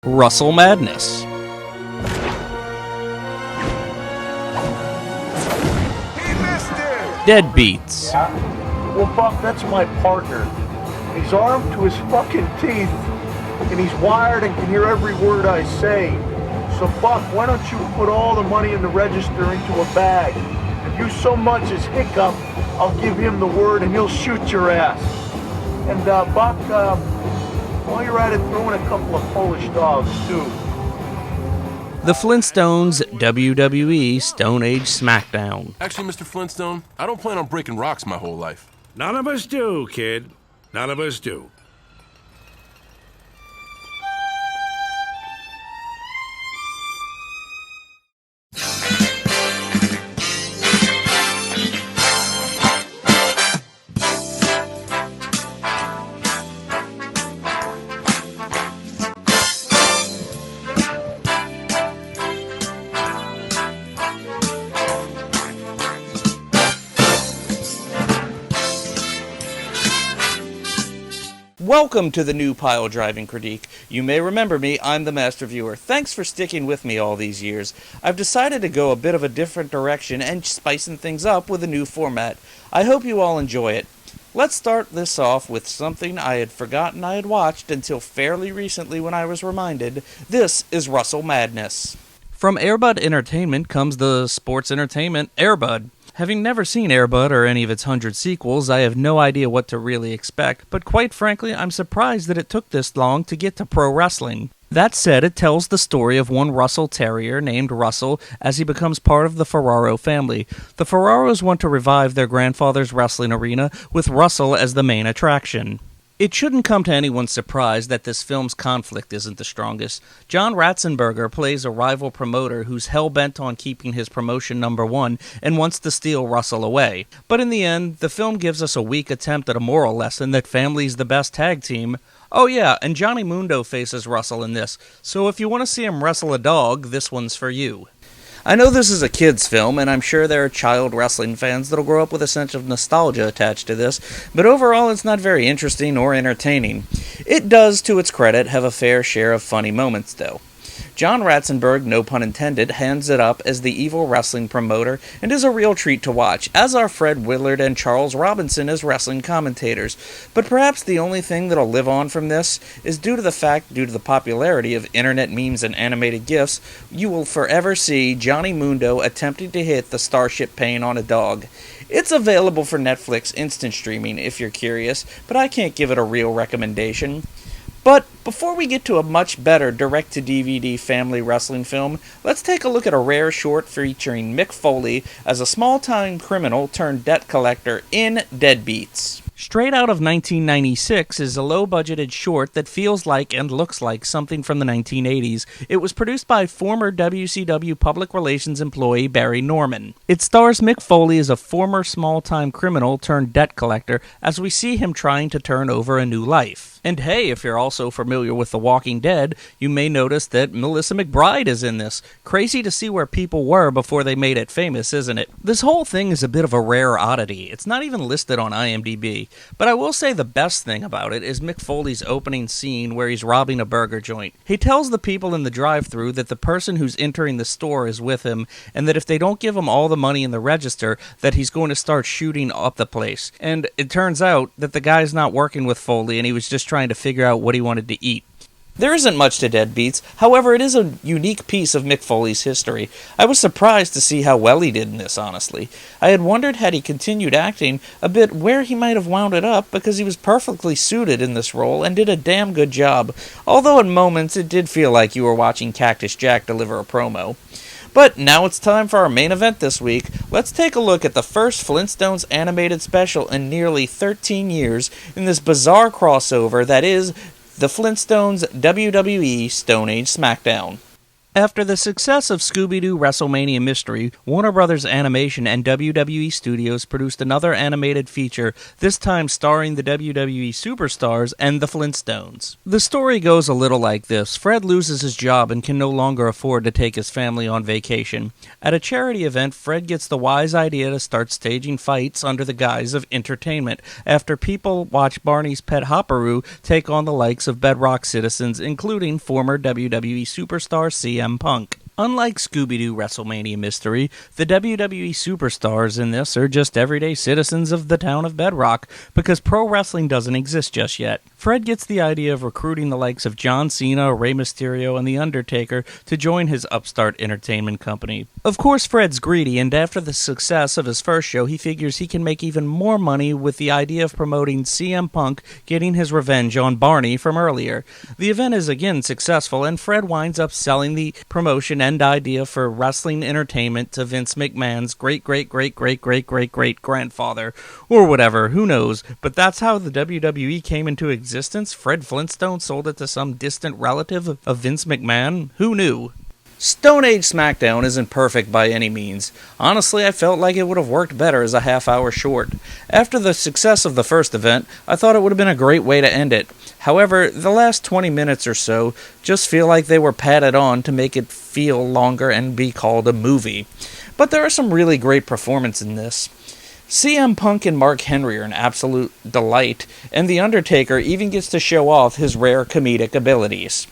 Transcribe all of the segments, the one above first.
Russell Madness. He missed it! Deadbeats. Well, Buck, that's my partner. He's armed to his fucking teeth, and he's wired and can hear every word I say. So, Buck, why don't you put all the money in the register into a bag? If you so much as hiccup, I'll give him the word and he'll shoot your ass. And, Buck, while you're at it, throw in a couple of Polish dogs, too. The Flintstones WWE Stone Age Smackdown. Actually, Mr. Flintstone, I don't plan on breaking rocks my whole life. None of us do, kid. None of us do. Welcome to the new Piledriving Critique. You may remember me, I'm the Master Viewer. Thanks for sticking with me all these years. I've decided to go a bit of a different direction and spicing things up with a new format. I hope you all enjoy it. Let's start this off with something I had forgotten I had watched until fairly recently when I was reminded. This is Russell Madness. From Air Bud Entertainment comes the sports entertainment Air Bud. Having never seen Air Bud or any of its 100 sequels, I have no idea what to really expect, but quite frankly, I'm surprised that it took this long to get to pro wrestling. That said, it tells the story of one Russell Terrier named Russell as he becomes part of the Ferraro family. The Ferraros want to revive their grandfather's wrestling arena with Russell as the main attraction. It shouldn't come to anyone's surprise that this film's conflict isn't the strongest. John Ratzenberger plays a rival promoter who's hell-bent on keeping his promotion number one and wants to steal Russell away. But in the end, the film gives us a weak attempt at a moral lesson that family's the best tag team. Oh yeah, and Johnny Mundo faces Russell in this, so if you want to see him wrestle a dog, this one's for you. I know this is a kid's film, and I'm sure there are child wrestling fans that'll grow up with a sense of nostalgia attached to this, but overall it's not very interesting or entertaining. It does, to its credit, have a fair share of funny moments, though. John Ratzenberg, no pun intended, hands it up as the evil wrestling promoter and is a real treat to watch, as are Fred Willard and Charles Robinson as wrestling commentators. But perhaps the only thing that'll live on from this is due to the popularity of internet memes and animated GIFs, you will forever see Johnny Mundo attempting to hit the Starship Pain on a dog. It's available for Netflix instant streaming if you're curious, but I can't give it a real recommendation. But before we get to a much better direct-to-DVD family wrestling film, let's take a look at a rare short featuring Mick Foley as a small-time criminal turned debt collector in Deadbeats. Straight out of 1996 is a low-budgeted short that feels like and looks like something from the 1980s. It was produced by former WCW public relations employee Barry Norman. It stars Mick Foley as a former small-time criminal turned debt collector as we see him trying to turn over a new life. And hey, if you're also familiar with The Walking Dead, you may notice that Melissa McBride is in this. Crazy to see where people were before they made it famous, isn't it? This whole thing is a bit of a rare oddity. It's not even listed on IMDb. But I will say the best thing about it is Mick Foley's opening scene where he's robbing a burger joint. He tells the people in the drive-thru that the person who's entering the store is with him, and that if they don't give him all the money in the register, that he's going to start shooting up the place. And it turns out that the guy's not working with Foley, and he was just trying to figure out what he wanted to eat. There isn't much to Deadbeats, however it is a unique piece of Mick Foley's history. I was surprised to see how well he did in this, honestly. I had wondered had he continued acting a bit where he might have wound it up, because he was perfectly suited in this role and did a damn good job, although at moments it did feel like you were watching Cactus Jack deliver a promo. But now it's time for our main event this week. Let's take a look at the first Flintstones animated special in nearly 13 years in this bizarre crossover that is the Flintstones WWE Stone Age Smackdown. After the success of Scooby-Doo WrestleMania Mystery, Warner Bros. Animation and WWE Studios produced another animated feature, this time starring the WWE Superstars and the Flintstones. The story goes a little like this. Fred loses his job and can no longer afford to take his family on vacation. At a charity event, Fred gets the wise idea to start staging fights under the guise of entertainment, after people watch Barney's pet Hopperoo take on the likes of Bedrock citizens, including former WWE Superstar CM Punk. Unlike Scooby-Doo WrestleMania Mystery, the WWE Superstars in this are just everyday citizens of the town of Bedrock, because pro wrestling doesn't exist just yet. Fred gets the idea of recruiting the likes of John Cena, Rey Mysterio, and The Undertaker to join his upstart entertainment company. Of course, Fred's greedy, and after the success of his first show, he figures he can make even more money with the idea of promoting CM Punk getting his revenge on Barney from earlier. The event is again successful, and Fred winds up selling the promotion and idea for wrestling entertainment to Vince McMahon's great-great-great-great-great-great-grandfather, or whatever, who knows, but that's how the WWE came into existence. Fred Flintstone sold it to some distant relative of Vince McMahon? Who knew? Stone Age Smackdown isn't perfect by any means. Honestly, I felt like it would have worked better as a half-hour short. After the success of the first event, I thought it would have been a great way to end it. However, the last 20 minutes or so just feel like they were padded on to make it feel longer and be called a movie. But there are some really great performances in this. CM Punk and Mark Henry are an absolute delight, and The Undertaker even gets to show off his rare comedic abilities.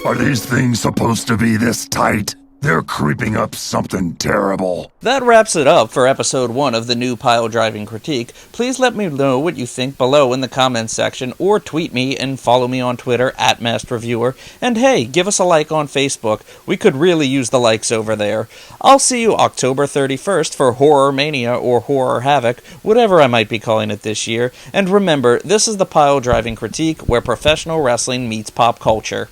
Are these things supposed to be this tight? They're creeping up something terrible. That wraps it up for episode 1 of the new Piledriving Critique. Please let me know what you think below in the comments section, or tweet me and follow me on Twitter @MasterViewer. And hey, give us a like on Facebook. We could really use the likes over there. I'll see you October 31st for Horror Mania or Horror Havoc, whatever I might be calling it this year. And remember, this is the Piledriving Critique, where professional wrestling meets pop culture.